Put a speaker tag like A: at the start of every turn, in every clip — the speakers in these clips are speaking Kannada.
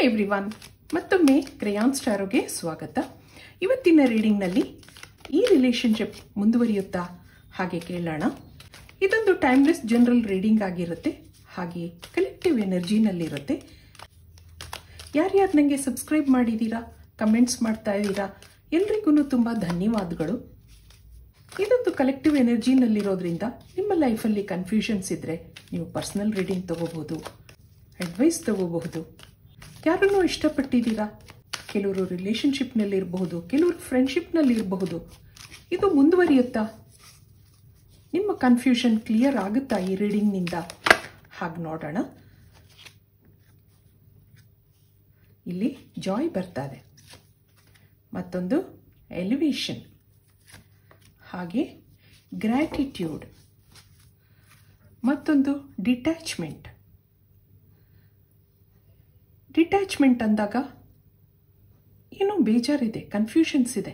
A: ಎವ್ರಿವನ್, ಮತ್ತೊಮ್ಮೆ ಕ್ರೇಯಾನ್ಸ್ ಟಾರೋಗೆ ಸ್ವಾಗತ. ಇವತ್ತಿನ ರೀಡಿಂಗ್ನಲ್ಲಿ ಈ ರಿಲೇಶನ್ಶಿಪ್ ಮುಂದುವರಿಯುತ್ತಾ ಹಾಗೆ ಕೇಳೋಣ. ಇದೊಂದು ಟೈಮ್ಲೆಸ್ ಜನರಲ್ ರೀಡಿಂಗ್ ಆಗಿರುತ್ತೆ, ಹಾಗೆ ಕಲೆಕ್ಟಿವ್ ಎನರ್ಜಿನಲ್ಲಿರುತ್ತೆ. ಯಾರ್ಯಾರು ನನಗೆ ಸಬ್ಸ್ಕ್ರೈಬ್ ಮಾಡಿದ್ದೀರಾ, ಕಮೆಂಟ್ಸ್ ಮಾಡ್ತಾ ಇದ್ದೀರಾ, ಎಲ್ರಿಗೂ ತುಂಬ ಧನ್ಯವಾದಗಳು. ಇದೊಂದು ಕಲೆಕ್ಟಿವ್ ಎನರ್ಜಿನಲ್ಲಿರೋದ್ರಿಂದ ನಿಮ್ಮ ಲೈಫಲ್ಲಿ ಕನ್ಫ್ಯೂಷನ್ಸ್ ಇದ್ದರೆ ನೀವು ಪರ್ಸನಲ್ ರೀಡಿಂಗ್ ತಗೋಬಹುದು, ಅಡ್ವೈಸ್ ತಗೋಬಹುದು. ಯಾರನ್ನೂ ಇಷ್ಟಪಟ್ಟಿದ್ದೀರಾ, ಕೆಲವರು ರಿಲೇಶನ್ಶಿಪ್ನಲ್ಲಿರಬಹುದು, ಕೆಲವರು ಫ್ರೆಂಡ್ಶಿಪ್ನಲ್ಲಿರಬಹುದು. ಇದು ಮುಂದುವರಿಯುತ್ತಾ, ನಿಮ್ಮ ಕನ್ಫ್ಯೂಷನ್ ಕ್ಲಿಯರ್ ಆಗುತ್ತಾ ಈ ರೀಡಿಂಗ್ನಿಂದ? ಹಾಗೆ ನೋಡೋಣ. ಇಲ್ಲಿ ಜಾಯ್ ಬರ್ತಾ ಇದೆ, ಮತ್ತೊಂದು ಎಲಿವೇಶನ್, ಹಾಗೆ ಗ್ರ್ಯಾಟಿಟ್ಯೂಡ್, ಮತ್ತೊಂದು ಡಿಟ್ಯಾಚ್ಮೆಂಟ್. ಡಿಟ್ಯಾಚ್ಮೆಂಟ್ ಅಂದಾಗ ಏನೋ ಬೇಜಾರಿದೆ, ಕನ್ಫ್ಯೂಷನ್ಸ್ ಇದೆ.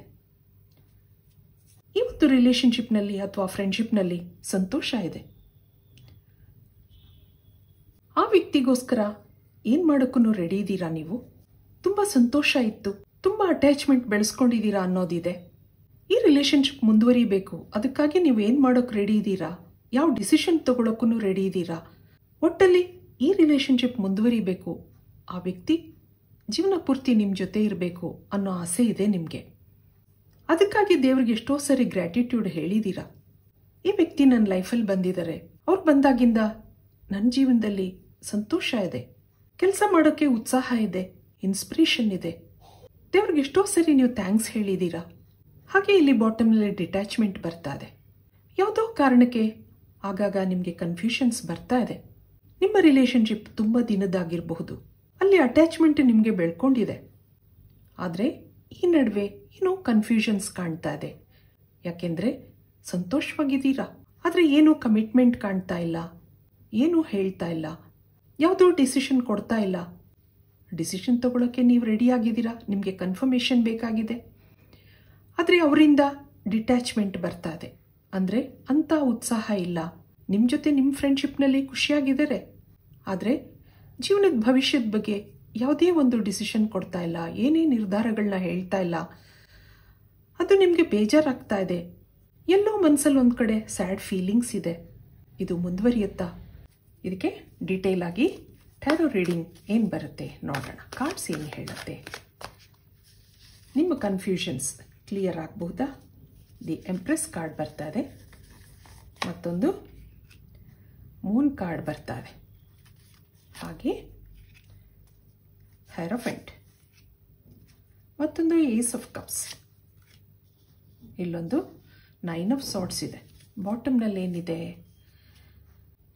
A: ಈ ಒಂದು ರಿಲೇಶನ್ಶಿಪ್ನಲ್ಲಿ ಅಥವಾ ಫ್ರೆಂಡ್ಶಿಪ್ನಲ್ಲಿ ಸಂತೋಷ ಇದೆ. ಆ ವ್ಯಕ್ತಿಗೋಸ್ಕರ ಏನು ಮಾಡೋಕ್ಕೂ ರೆಡಿ ಇದ್ದೀರಾ ನೀವು. ತುಂಬ ಸಂತೋಷ ಇತ್ತು, ತುಂಬ ಅಟ್ಯಾಚ್ಮೆಂಟ್ ಬೆಳೆಸ್ಕೊಂಡಿದ್ದೀರಾ ಅನ್ನೋದಿದೆ. ಈ ರಿಲೇಶನ್ಶಿಪ್ ಮುಂದುವರಿಬೇಕು, ಅದಕ್ಕಾಗಿ ನೀವು ಏನು ಮಾಡೋಕ್ಕೆ ರೆಡಿ ಇದ್ದೀರಾ, ಯಾವ ಡಿಸಿಷನ್ ತಗೊಳ್ಳೋಕ್ಕೂ ರೆಡಿ ಇದ್ದೀರಾ. ಒಟ್ಟಲ್ಲಿ ಈ ರಿಲೇಶನ್ಶಿಪ್ ಮುಂದುವರಿಬೇಕು, ಆ ವ್ಯಕ್ತಿ ಜೀವನ ಪೂರ್ತಿ ನಿಮ್ಮ ಜೊತೆ ಇರಬೇಕು ಅನ್ನೋ ಆಸೆ ಇದೆ ನಿಮಗೆ. ಅದಕ್ಕಾಗಿ ದೇವ್ರಿಗೆ ಎಷ್ಟೋ ಸರಿ ಗ್ರ್ಯಾಟಿಟ್ಯೂಡ್ ಹೇಳಿದ್ದೀರಾ. ಈ ವ್ಯಕ್ತಿ ನನ್ನ ಲೈಫಲ್ಲಿ ಬಂದಿದ್ದಾರೆ, ಅವ್ರು ಬಂದಾಗಿಂದ ನನ್ನ ಜೀವನದಲ್ಲಿ ಸಂತೋಷ ಇದೆ, ಕೆಲಸ ಮಾಡೋಕ್ಕೆ ಉತ್ಸಾಹ ಇದೆ, ಇನ್ಸ್ಪಿರೇಷನ್ ಇದೆ. ದೇವ್ರಿಗೆ ಎಷ್ಟೋ ಸರಿ ನೀವು ಥ್ಯಾಂಕ್ಸ್ ಹೇಳಿದ್ದೀರಾ. ಹಾಗೆ ಇಲ್ಲಿ ಬಾಟಮ್ನಲ್ಲಿ ಡಿಟ್ಯಾಚ್ಮೆಂಟ್ ಬರ್ತಾ ಇದೆ. ಯಾವುದೋ ಕಾರಣಕ್ಕೆ ಆಗಾಗ ನಿಮಗೆ ಕನ್ಫ್ಯೂಷನ್ಸ್ ಬರ್ತಾ ಇದೆ. ನಿಮ್ಮ ರಿಲೇಶನ್ಶಿಪ್ ತುಂಬ ದಿನದಾಗಿರಬಹುದು, ಅಲ್ಲಿ ಅಟ್ಯಾಚ್ಮೆಂಟ್ ನಿಮಗೆ ಬೆಳ್ಕೊಂಡಿದೆ. ಆದರೆ ಈ ನಡುವೆ ಏನೋ ಕನ್ಫ್ಯೂಷನ್ಸ್ ಕಾಣ್ತಾ ಇದೆ. ಯಾಕೆಂದರೆ ಸಂತೋಷವಾಗಿದ್ದೀರಾ, ಆದರೆ ಏನೂ ಕಮಿಟ್ಮೆಂಟ್ ಕಾಣ್ತಾ ಇಲ್ಲ, ಏನೂ ಹೇಳ್ತಾ ಇಲ್ಲ, ಯಾವುದೋ ಡಿಸಿಷನ್ ಕೊಡ್ತಾ ಇಲ್ಲ. ಡಿಸಿಷನ್ ತಗೊಳ್ಳೋಕ್ಕೆ ನೀವು ರೆಡಿ ಆಗಿದ್ದೀರಾ, ನಿಮಗೆ ಕನ್ಫರ್ಮೇಷನ್ ಬೇಕಾಗಿದೆ. ಆದರೆ ಅವರಿಂದ ಡಿಟ್ಯಾಚ್ಮೆಂಟ್ ಬರ್ತಾ ಇದೆ. ಅಂದರೆ ಅಂಥ ಉತ್ಸಾಹ ಇಲ್ಲ. ನಿಮ್ಮ ಜೊತೆ ನಿಮ್ಮ ಫ್ರೆಂಡ್ಶಿಪ್ನಲ್ಲಿ ಖುಷಿಯಾಗಿದ್ದಾರೆ, ಆದರೆ ಜೀವನದ ಭವಿಷ್ಯದ ಬಗ್ಗೆ ಯಾವುದೇ ಒಂದು ಡಿಸಿಷನ್ ಕೊಡ್ತಾ ಇಲ್ಲ, ಏನೇ ನಿರ್ಧಾರಗಳನ್ನ ಹೇಳ್ತಾ ಇಲ್ಲ. ಅದು ನಿಮಗೆ ಬೇಜಾರಾಗ್ತಾ ಇದೆ. ಎಲ್ಲೋ ಮನಸ್ಸಲ್ಲಿ ಒಂದು ಕಡೆ ಸ್ಯಾಡ್ ಫೀಲಿಂಗ್ಸ್ ಇದೆ. ಇದು ಮುಂದುವರಿಯುತ್ತಾ? ಇದಕ್ಕೆ ಡೀಟೇಲ್ ಆಗಿ ಟ್ಯಾರೋ ರೀಡಿಂಗ್ ಏನು ಬರುತ್ತೆ ನೋಡೋಣ. ಕಾರ್ಡ್ಸ್ ಏನು ಹೇಳುತ್ತೆ, ನಿಮ್ಮ ಕನ್ಫ್ಯೂಷನ್ಸ್ ಕ್ಲಿಯರ್ ಆಗಬಹುದಾ? ದಿ ಎಂಪ್ರೆಸ್ ಕಾರ್ಡ್ ಬರ್ತಾ ಇದೆ, ಮತ್ತೊಂದು ಮೂನ್ ಕಾರ್ಡ್ ಬರ್ತಾ ಇದೆ, ಹಾಗೆ ಹೆರೋಫೆಂಟ್, ಮತ್ತೊಂದು ಏಸ್ ಆಫ್ ಕಪ್ಸ್, ಇಲ್ಲೊಂದು 9 ಆಫ್ ಸಾರ್ಟ್ಸ್ ಇದೆ. ಬಾಟಮ್ನಲ್ಲಿ ಏನಿದೆ?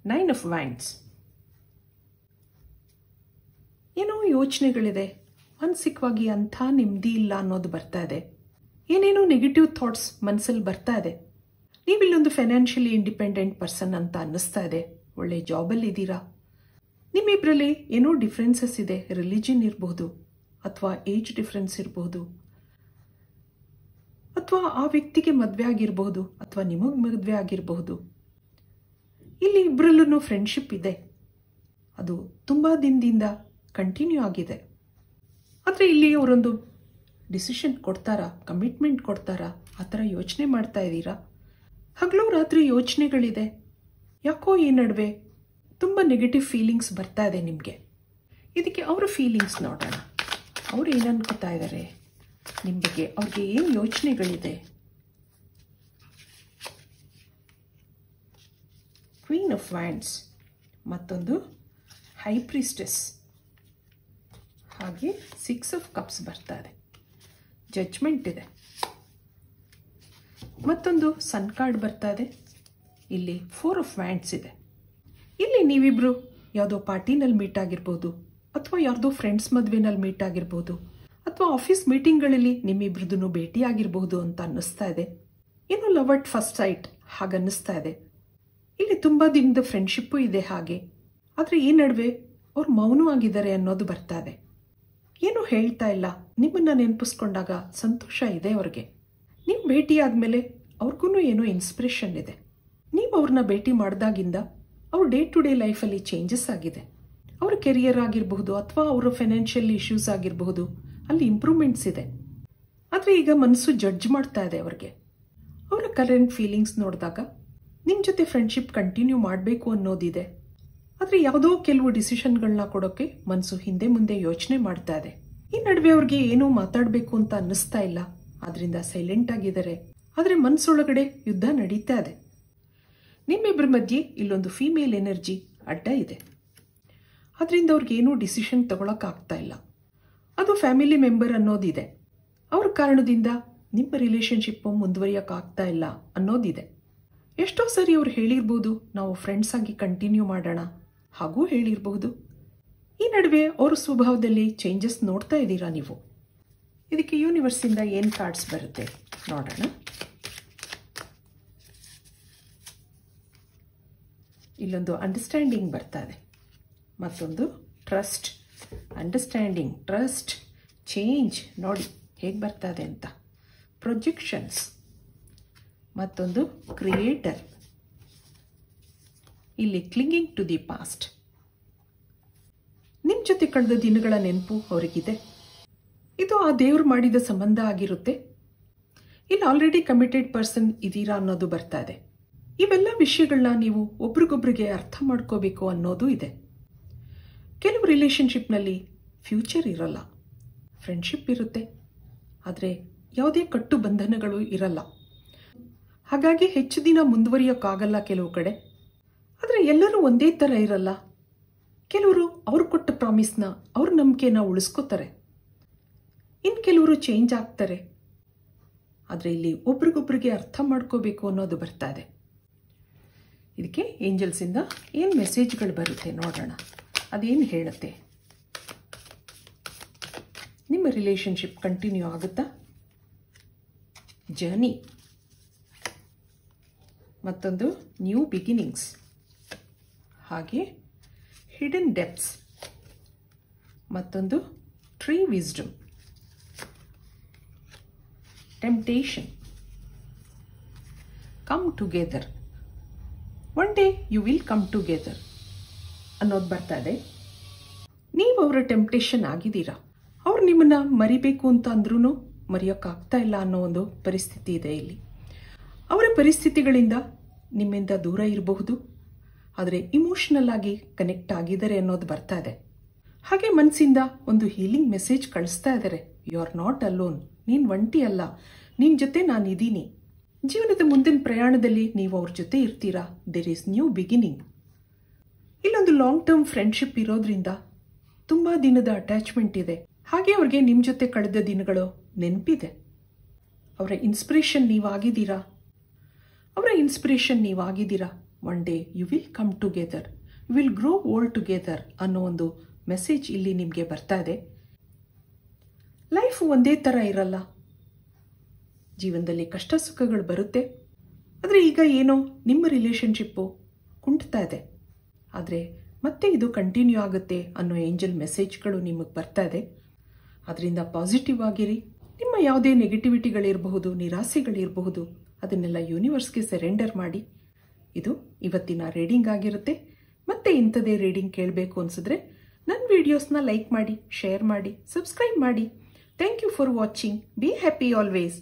A: 9 ಆಫ್ ವ್ಯಾಂಡ್ಸ್. ಏನೋ ಯೋಚನೆಗಳಿದೆ, ಮಾನಸಿಕವಾಗಿ ಅಂಥ ನೆಮ್ಮದಿ ಇಲ್ಲ ಅನ್ನೋದು ಬರ್ತಾ ಇದೆ. ಏನೇನೋ ನೆಗೆಟಿವ್ ಥಾಟ್ಸ್ ಮನಸ್ಸಲ್ಲಿ ಬರ್ತಾ ಇದೆ. ನೀವಿಲ್ಲೊಂದು ಫೈನಾನ್ಷಿಯಲಿ ಇಂಡಿಪೆಂಡೆಂಟ್ ಪರ್ಸನ್ ಅಂತ ಅನ್ನಿಸ್ತಾ ಇದೆ. ಒಳ್ಳೆ ಜಾಬಲ್ಲಿ ಇದ್ದೀರಾ. ನಿಮ್ಮಿಬ್ಬರಲ್ಲಿ ಏನೋ ಡಿಫ್ರೆನ್ಸಸ್ ಇದೆ. ರಿಲಿಜನ್ ಇರಬಹುದು, ಅಥವಾ ಏಜ್ ಡಿಫ್ರೆನ್ಸ್ ಇರಬಹುದು, ಅಥವಾ ಆ ವ್ಯಕ್ತಿಗೆ ಮದುವೆ ಆಗಿರಬಹುದು, ಅಥವಾ ನಿಮಗೆ ಮದುವೆ ಆಗಿರಬಹುದು. ಇಲ್ಲಿ ಇಬ್ಬರಲ್ಲೂ ಫ್ರೆಂಡ್ಶಿಪ್ ಇದೆ, ಅದು ತುಂಬ ದಿನದಿಂದ ಕಂಟಿನ್ಯೂ ಆಗಿದೆ. ಆದರೆ ಇಲ್ಲಿ ಅವರೊಂದು ಡಿಸಿಷನ್ ಕೊಡ್ತಾರಾ, ಕಮಿಟ್ಮೆಂಟ್ ಕೊಡ್ತಾರಾ, ಆ ಥರ ಯೋಚನೆ ಮಾಡ್ತಾ ಇದ್ದೀರಾ. ಹಗಲು ರಾತ್ರಿ ಯೋಚನೆಗಳಿದೆ. ಯಾಕೋ ಈ ನಡುವೆ ತುಂಬ ನೆಗೆಟಿವ್ ಫೀಲಿಂಗ್ಸ್ ಬರ್ತಾ ಇದೆ ನಿಮಗೆ. ಇದಕ್ಕೆ ಅವರ ಫೀಲಿಂಗ್ಸ್ ನೋಡೋಣ. ಅವ್ರು ಏನು ಅನ್ಕೋತಾ ಇದ್ದಾರೆ ನಿಮ್ಮ ಬಗ್ಗೆ, ಅವ್ರಿಗೆ ಏನು ಯೋಚನೆಗಳಿದೆ. ಕ್ವೀನ್ ಆಫ್ ವ್ಯಾಂಡ್ಸ್, ಮತ್ತೊಂದು ಹೈ ಪ್ರೀಸ್ಟೆಸ್, ಹಾಗೆ 6 ಆಫ್ ಕಪ್ಸ್ ಬರ್ತಾ ಇದೆ. ಜಡ್ಜ್ಮೆಂಟ್ ಇದೆ, ಮತ್ತೊಂದು ಸನ್ ಕಾರ್ಡ್ ಬರ್ತಾ ಇದೆ. ಇಲ್ಲಿ 4 ಆಫ್ ವ್ಯಾಂಡ್ಸ್ ಇದೆ. ಇಲ್ಲಿ ನೀವಿಬ್ರು ಯಾವುದೋ ಪಾರ್ಟಿನಲ್ಲಿ ಮೀಟ್ ಆಗಿರ್ಬೋದು, ಅಥವಾ ಯಾರ್ದೋ ಫ್ರೆಂಡ್ಸ್ ಮದುವೆನಲ್ಲಿ ಮೀಟ್ ಆಗಿರ್ಬೋದು, ಅಥವಾ ಆಫೀಸ್ ಮೀಟಿಂಗ್ಗಳಲ್ಲಿ ನಿಮ್ಮಿಬ್ರದ್ದು ಭೇಟಿ ಆಗಿರಬಹುದು ಅಂತ ಅನ್ನಿಸ್ತಾ ಇದೆ. ಏನೋ ಲವ್ ಅಟ್ ಫಸ್ಟ್ ಸೈಟ್ ಹಾಗನ್ನಿಸ್ತಾ ಇದೆ. ಇಲ್ಲಿ ತುಂಬ ದಿನದ ಫ್ರೆಂಡ್ಶಿಪ್ಪು ಇದೆ ಹಾಗೆ. ಆದರೆ ಈ ನಡುವೆ ಅವ್ರು ಮೌನವಾಗಿದ್ದಾರೆ ಅನ್ನೋದು ಬರ್ತಾ ಇದೆ. ಏನೂ ಹೇಳ್ತಾ ಇಲ್ಲ. ನಿಮ್ಮನ್ನು ನೆನಪಿಸ್ಕೊಂಡಾಗ ಸಂತೋಷ ಇದೆ ಅವ್ರಿಗೆ. ನೀವು ಭೇಟಿ ಆದಮೇಲೆ ಅವ್ರಿಗೂ ಏನೋ ಇನ್ಸ್ಪಿರೇಷನ್ ಇದೆ. ನೀವು ಅವ್ರನ್ನ ಭೇಟಿ ಮಾಡಿದಾಗಿಂದ ಅವ್ರ ಡೇ ಟು ಡೇ ಲೈಫಲ್ಲಿ ಚೇಂಜಸ್ ಆಗಿದೆ. ಅವ್ರ ಕೆರಿಯರ್ ಆಗಿರಬಹುದು ಅಥವಾ ಅವರ ಫೈನಾನ್ಷಿಯಲ್ ಇಶ್ಯೂಸ್ ಆಗಿರಬಹುದು, ಅಲ್ಲಿ ಇಂಪ್ರೂವ್ಮೆಂಟ್ಸ್ ಇದೆ. ಆದರೆ ಈಗ ಮನಸ್ಸು ಜಡ್ಜ್ ಮಾಡ್ತಾ ಇದೆ ಅವ್ರಿಗೆ. ಅವರ ಕರೆಂಟ್ ಫೀಲಿಂಗ್ಸ್ ನೋಡಿದಾಗ ನಿಮ್ಮ ಜೊತೆ ಫ್ರೆಂಡ್ಶಿಪ್ ಕಂಟಿನ್ಯೂ ಮಾಡಬೇಕು ಅನ್ನೋದಿದೆ. ಆದರೆ ಯಾವುದೋ ಕೆಲವು ಡಿಸಿಷನ್ಗಳನ್ನ ಕೊಡೋಕೆ ಮನಸ್ಸು ಹಿಂದೆ ಮುಂದೆ ಯೋಚನೆ ಮಾಡ್ತಾ ಇದೆ. ಈ ನಡುವೆ ಅವ್ರಿಗೆ ಏನೂ ಮಾತಾಡಬೇಕು ಅಂತ ಅನ್ನಿಸ್ತಾ ಇಲ್ಲ, ಆದ್ರಿಂದ ಸೈಲೆಂಟ್ ಆಗಿದ್ದಾರೆ. ಆದರೆ ಮನಸ್ಸೊಳಗಡೆ ಯುದ್ಧ ನಡೀತಾ ಇದೆ. ನಿಮ್ಮಿಬ್ಬರ ಮಧ್ಯೆ ಇಲ್ಲೊಂದು ಫೀಮೇಲ್ ಎನರ್ಜಿ ಅಡ್ಡ ಇದೆ. ಅದರಿಂದ ಅವ್ರಿಗೇನೂ ಡಿಸಿಷನ್ ತಗೊಳಕ್ಕಾಗ್ತಾ ಇಲ್ಲ. ಅದು ಫ್ಯಾಮಿಲಿ ಮೆಂಬರ್ ಅನ್ನೋದಿದೆ. ಅವ್ರ ಕಾರಣದಿಂದ ನಿಮ್ಮ ರಿಲೇಷನ್ಶಿಪ್ಪು ಮುಂದುವರಿಯೋಕ್ಕಾಗ್ತಾ ಇಲ್ಲ ಅನ್ನೋದಿದೆ. ಎಷ್ಟೋ ಸರಿ ಅವ್ರು ಹೇಳಿರ್ಬೋದು, ನಾವು ಫ್ರೆಂಡ್ಸ್ ಆಗಿ ಕಂಟಿನ್ಯೂ ಮಾಡೋಣ, ಹಾಗೂ ಹೇಳಿರಬಹುದು. ಈ ನಡುವೆ ಅವ್ರ ಸ್ವಭಾವದಲ್ಲಿ ಚೇಂಜಸ್ ನೋಡ್ತಾ ಇದ್ದೀರಾ ನೀವು. ಇದಕ್ಕೆ ಯೂನಿವರ್ಸಿಂದ ಏನು ಕಾರ್ಡ್ಸ್ ಬರುತ್ತೆ ನೋಡೋಣ. ಇಲ್ಲೊಂದು ಅಂಡರ್ಸ್ಟ್ಯಾಂಡಿಂಗ್ ಬರ್ತಾ ಇದೆ, ಮತ್ತೊಂದು ಟ್ರಸ್ಟ್. ಅಂಡರ್ಸ್ಟ್ಯಾಂಡಿಂಗ್, ಟ್ರಸ್ಟ್, ಚೇಂಜ್ ನೋಡಿ ಹೇಗೆ ಬರ್ತಾ ಇದೆ ಅಂತ. ಪ್ರೊಜೆಕ್ಷನ್ಸ್, ಮತ್ತೊಂದು ಕ್ರಿಯೇಟರ್. ಇಲ್ಲಿ ಕ್ಲಿಂಗಿಂಗ್ ಟು ದಿ ಪಾಸ್ಟ್. ನಿಮ್ಮ ಜೊತೆ ಕಳೆದ ದಿನಗಳ ನೆನಪು ಅವರಿಗಿದೆ. ಇದು ಆ ದೇವ್ರು ಮಾಡಿದ ಸಂಬಂಧ ಆಗಿರುತ್ತೆ. ಇಲ್ಲಿ ಆಲ್ರೆಡಿ ಕಮಿಟೆಡ್ ಪರ್ಸನ್ ಇದ್ದೀರಾ ಅನ್ನೋದು ಬರ್ತಾ ಇದೆ. ಇವೆಲ್ಲ ವಿಷಯಗಳನ್ನ ನೀವು ಒಬ್ರಿಗೊಬ್ರಿಗೆ ಅರ್ಥ ಮಾಡ್ಕೋಬೇಕು ಅನ್ನೋದು ಇದೆ. ಕೆಲವು ರಿಲೇಷನ್ಶಿಪ್ನಲ್ಲಿ ಫ್ಯೂಚರ್ ಇರಲ್ಲ, ಫ್ರೆಂಡ್ಶಿಪ್ ಇರುತ್ತೆ, ಆದರೆ ಯಾವುದೇ ಕಟ್ಟು ಬಂಧನಗಳು ಇರಲ್ಲ. ಹಾಗಾಗಿ ಹೆಚ್ಚು ದಿನ ಮುಂದುವರಿಯೋಕ್ಕಾಗಲ್ಲ ಕೆಲವು ಕಡೆ. ಆದರೆ ಎಲ್ಲರೂ ಒಂದೇ ಥರ ಇರಲ್ಲ. ಕೆಲವರು ಅವ್ರು ಕೊಟ್ಟ ಪ್ರಾಮಿಸ್ನ, ಅವ್ರ ನಂಬಿಕೆನ ಉಳಿಸ್ಕೋತಾರೆ. ಇನ್ನು ಕೆಲವರು ಚೇಂಜ್ ಆಗ್ತಾರೆ. ಆದರೆ ಇಲ್ಲಿ ಒಬ್ರಿಗೊಬ್ರಿಗೆ ಅರ್ಥ ಮಾಡ್ಕೋಬೇಕು ಅನ್ನೋದು ಬರ್ತಾ ಇದೆ. ಇದಕ್ಕೆ ಏಂಜಲ್ಸಿಂದ ಏನು ಮೆಸೇಜ್ಗಳು ಬರುತ್ತೆ ನೋಡೋಣ, ಅದೇನು ಹೇಳುತ್ತೆ. ನಿಮ್ಮ ರಿಲೇಷನ್ಶಿಪ್ ಕಂಟಿನ್ಯೂ ಆಗುತ್ತಾ? ಜರ್ನಿ, ಮತ್ತೊಂದು ನ್ಯೂ ಬಿಗಿನಿಂಗ್ಸ್, ಹಾಗೆ ಹಿಡನ್ ಡೆಪ್ತ್ಸ್, ಮತ್ತೊಂದು tree wisdom, temptation, come together, one day you will come together ಅನ್ನೋದು ಬರ್ತಾ ಇದೆ. ನೀವು ಅವರ ಟೆಂಪ್ಟೇಷನ್ ಆಗಿದ್ದೀರಾ. ಅವ್ರು ನಿಮ್ಮನ್ನ ಮರಿಬೇಕು ಅಂತ ಅಂದ್ರೂ ಮರೆಯೋಕ್ಕಾಗ್ತಾ ಇಲ್ಲ ಅನ್ನೋ ಒಂದು ಪರಿಸ್ಥಿತಿ ಇದೆ ಇಲ್ಲಿ. ಅವರ ಪರಿಸ್ಥಿತಿಗಳಿಂದ ನಿಮ್ಮಿಂದ ದೂರ ಇರಬಹುದು, ಆದರೆ ಇಮೋಷನಲ್ ಆಗಿ ಕನೆಕ್ಟ್ ಆಗಿದ್ದಾರೆ ಅನ್ನೋದು ಬರ್ತಾ ಇದೆ. ಹಾಗೆ ಮನಸ್ಸಿಂದ ಒಂದು ಹೀಲಿಂಗ್ ಮೆಸೇಜ್ ಕಳಿಸ್ತಾ ಇದ್ದಾರೆ. ಯು ಆರ್ ನಾಟ್ ಅಲೋನ್, ನೀನು ಒಂಟಿ ಅಲ್ಲ, ನಿನ್ನ ಜೊತೆ ನಾನಿದ್ದೀನಿ. ಜೀವನದ ಮುಂದಿನ ಪ್ರಯಾಣದಲ್ಲಿ ನೀವು ಅವ್ರ ಜೊತೆ ಇರ್ತೀರಾ. There is new beginning. ಇಲ್ಲೊಂದು ಲಾಂಗ್ ಟರ್ಮ್ ಫ್ರೆಂಡ್ಶಿಪ್ ಇರೋದ್ರಿಂದ ತುಂಬ ದಿನದ ಅಟ್ಯಾಚ್ಮೆಂಟ್ ಇದೆ. ಹಾಗೆ ಅವ್ರಿಗೆ ನಿಮ್ಮ ಜೊತೆ ಕಳೆದ ದಿನಗಳು ನೆನಪಿದೆ. ಅವರ ಇನ್ಸ್ಪಿರೇಷನ್ ನೀವಾಗಿದ್ದೀರಾ. One day you will come together, you will grow old together ಅನ್ನೋ ಒಂದು ಮೆಸೇಜ್ ಇಲ್ಲಿ ನಿಮಗೆ ಬರ್ತಾ ಇದೆ. ಲೈಫ್ ಒಂದೇ ಥರ ಇರಲ್ಲ, ಜೀವನದಲ್ಲಿ ಕಷ್ಟ ಸುಖಗಳು ಬರುತ್ತೆ. ಆದರೆ ಈಗ ಏನೋ ನಿಮ್ಮ ರಿಲೇಷನ್ಶಿಪ್ಪು ಕುಂಟ್ತಾ ಇದೆ, ಆದರೆ ಮತ್ತೆ ಇದು ಕಂಟಿನ್ಯೂ ಆಗುತ್ತೆ ಅನ್ನೋ ಏಂಜಲ್ ಮೆಸೇಜ್ಗಳು ನಿಮಗೆ ಬರ್ತಾ ಇದೆ. ಅದರಿಂದ ಪಾಸಿಟಿವ್ ಆಗಿರಿ. ನಿಮ್ಮ ಯಾವುದೇ ನೆಗೆಟಿವಿಟಿಗಳಿರಬಹುದು, ನಿರಾಸೆಗಳಿರಬಹುದು, ಅದನ್ನೆಲ್ಲ ಯೂನಿವರ್ಸ್ಗೆ ಸರೆಂಡರ್ ಮಾಡಿ. ಇದು ಇವತ್ತಿನ ರೀಡಿಂಗ್ ಆಗಿರುತ್ತೆ. ಮತ್ತೆ ಇಂಥದೇ ರೀಡಿಂಗ್ ಕೇಳಬೇಕು ಅನಿಸಿದ್ರೆ ನನ್ನ ವಿಡಿಯೋಸ್ನ ಲೈಕ್ ಮಾಡಿ, ಶೇರ್ ಮಾಡಿ, ಸಬ್ಸ್ಕ್ರೈಬ್ ಮಾಡಿ. Thank you for watching. Be happy always.